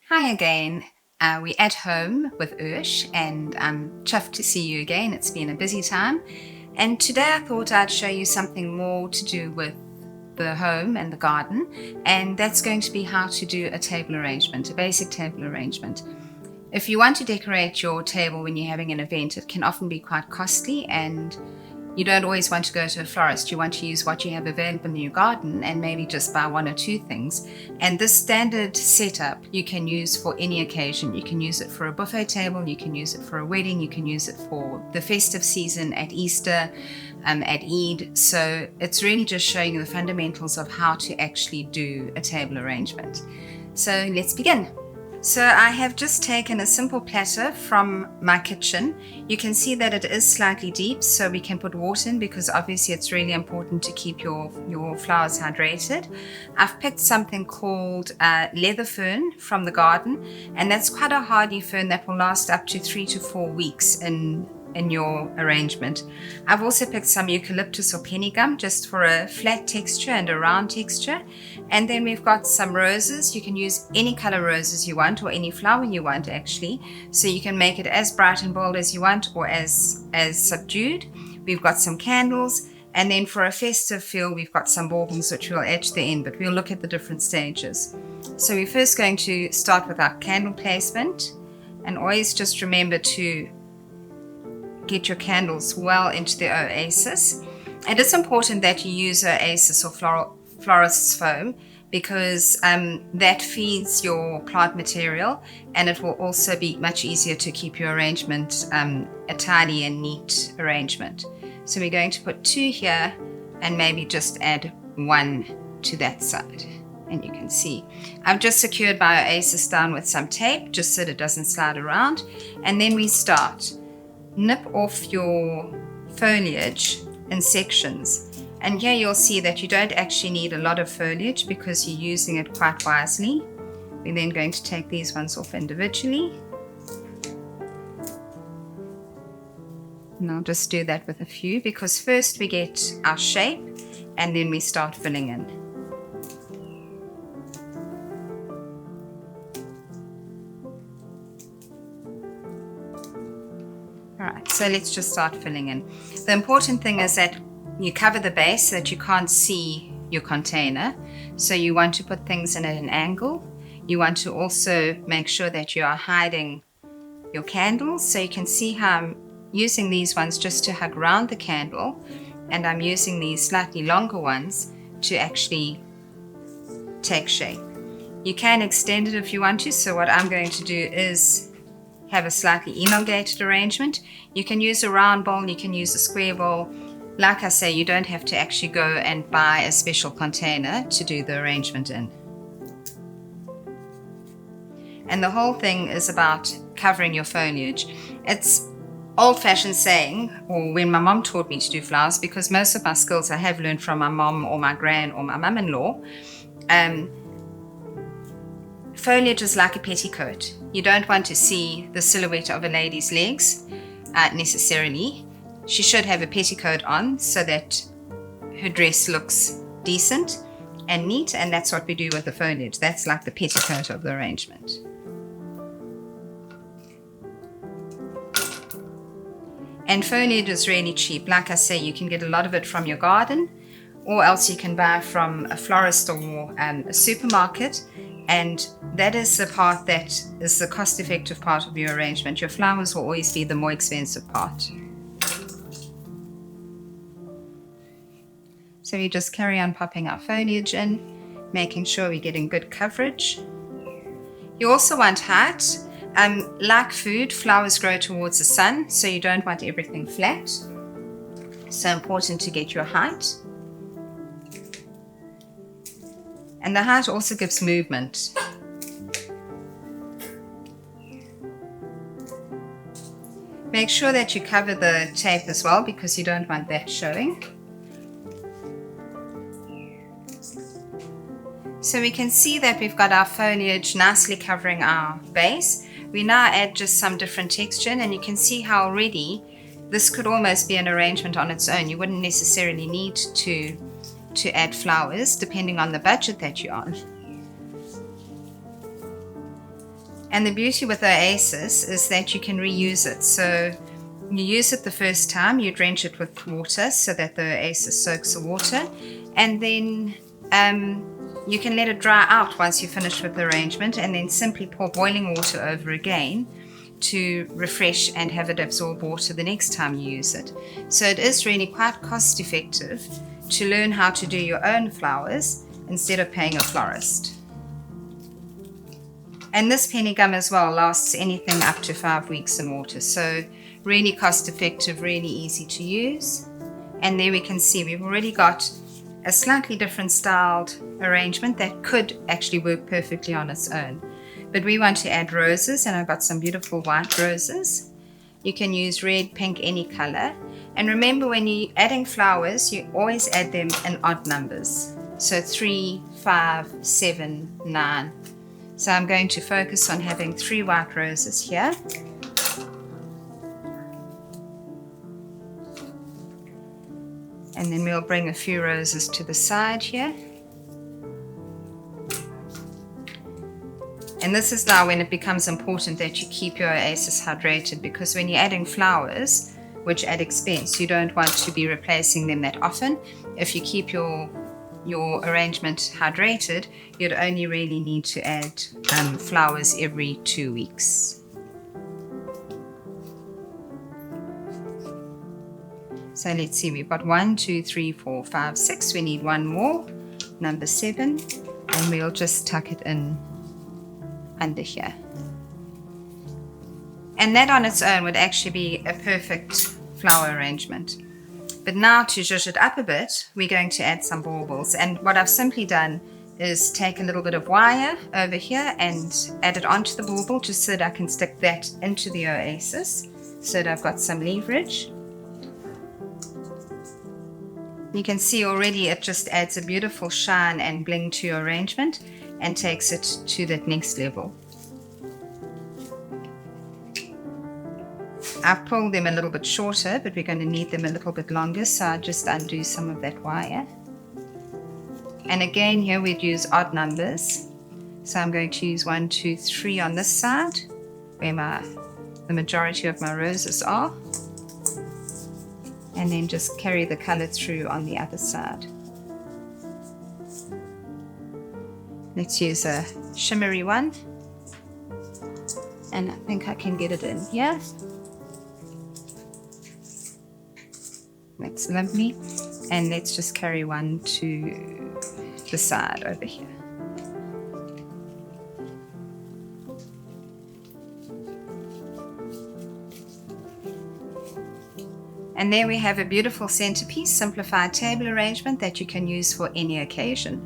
Hi again. We're at home with Ursh, and I'm chuffed to see you again. It's been a busy time. And today I thought I'd show you something more to do with the home and the garden, and that's going to be how to do a table arrangement, a basic table arrangement. If you want to decorate your table when you're having an event, it can often be quite costly, and you don't always want to go to a florist. You want to use what you have available in your garden and maybe just buy one or two things. And this standard setup you can use for any occasion. You can use it for a buffet table, you can use it for a wedding, you can use it for the festive season at Easter, at Eid. So it's really just showing you the fundamentals of how to actually do a table arrangement. So let's begin. So I have just taken a simple platter from my kitchen. You can see that it is slightly deep, so we can put water in because obviously it's really important to keep your flowers hydrated. I've picked something called leather fern from the garden, and that's quite a hardy fern that will last up to 3 to 4 weeks in your arrangement. I've also picked some eucalyptus or penny gum just for a flat texture and a round texture. And then we've got some roses. You can use any color roses you want or any flower you want actually. So you can make it as bright and bold as you want or as subdued. We've got some candles. And then for a festive feel, we've got some baubles which we'll add to the end, but we'll look at the different stages. So we're first going to start with our candle placement. And always just remember to get your candles well into the oasis. And it's important that you use oasis or florist's foam because that feeds your plant material, and it will also be much easier to keep your arrangement a tidy and neat arrangement. So we're going to put 2 here and maybe just add 1 to that side. And you can see I've just secured my oasis down with some tape just so that it doesn't slide around. And then we start. Nip off your foliage in sections, and here you'll see that you don't actually need a lot of foliage because you're using it quite wisely. We're then going to take these ones off individually, and I'll just do that with a few because first we get our shape and then we start filling in. Alright, so let's just start filling in. The important thing is that you cover the base so that you can't see your container. So you want to put things in at an angle. You want to also make sure that you are hiding your candles. So you can see how I'm using these ones just to hug around the candle, and I'm using these slightly longer ones to actually take shape. You can extend it if you want to, so what I'm going to do is have a slightly elongated arrangement. You can use a round bowl, you can use a square bowl. Like I say, you don't have to actually go and buy a special container to do the arrangement in. And the whole thing is about covering your foliage. It's old-fashioned saying, or when my mom taught me to do flowers, because most of my skills I have learned from my mom or my gran or my mum-in-law. Foliage is like a petticoat. You don't want to see the silhouette of a lady's legs necessarily. She should have a petticoat on so that her dress looks decent and neat, and that's what we do with the foliage. That's like the petticoat of the arrangement. And foliage is really cheap. Like I say, you can get a lot of it from your garden, or else you can buy from a florist or a supermarket. And that is the part that is the cost-effective part of your arrangement. Your flowers will always be the more expensive part. So we just carry on popping our foliage in, making sure we're getting good coverage. You also want height. Like food, flowers grow towards the sun, so you don't want everything flat. So important to get your height. And the height also gives movement. Make sure that you cover the tape as well because you don't want that showing. So we can see that we've got our foliage nicely covering our base. We now add just some different texture, and you can see how already this could almost be an arrangement on its own. You wouldn't necessarily need to add flowers depending on the budget that you're on. And the beauty with Oasis is that you can reuse it. So you use it the first time, you drench it with water so that the Oasis soaks the water, and then you can let it dry out once you finish with the arrangement, and then simply pour boiling water over again to refresh and have it absorb water the next time you use it. So it is really quite cost effective to learn how to do your own flowers instead of paying a florist. And this penny gum as well lasts anything up to 5 weeks in water, so really cost effective, really easy to use. And there we can see we've already got a slightly different styled arrangement that could actually work perfectly on its own. But we want to add roses, and I've got some beautiful white roses. You can use red, pink, any color. And remember, when you're adding flowers, you always add them in odd numbers. So 3, 5, 7, 9. So I'm going to focus on having 3 white roses here. And then we'll bring a few roses to the side here. And this is now when it becomes important that you keep your Oasis hydrated, because when you're adding flowers, which add expense, you don't want to be replacing them that often. If you keep your arrangement hydrated, you'd only really need to add flowers every 2 weeks. So let's see, we've got 1, 2, 3, 4, 5, 6. We need one more, number 7, and we'll just tuck it in under here. And that on its own would actually be a perfect flower arrangement. But now to zhuzh it up a bit, we're going to add some baubles. And what I've simply done is take a little bit of wire over here and add it onto the bauble just so that I can stick that into the Oasis, so that I've got some leverage. You can see already it just adds a beautiful shine and bling to your arrangement and takes it to that next level. I've pulled them a little bit shorter, but we're going to need them a little bit longer, so I'll just undo some of that wire. And again, here we'd use odd numbers. So I'm going to use 1, 2, 3 on this side, where the majority of my roses are. And then just carry the color through on the other side. Let's use a shimmery one. And I think I can get it in here. That's lovely. And let's just carry one to the side over here. And there we have a beautiful centerpiece, simplified table arrangement that you can use for any occasion.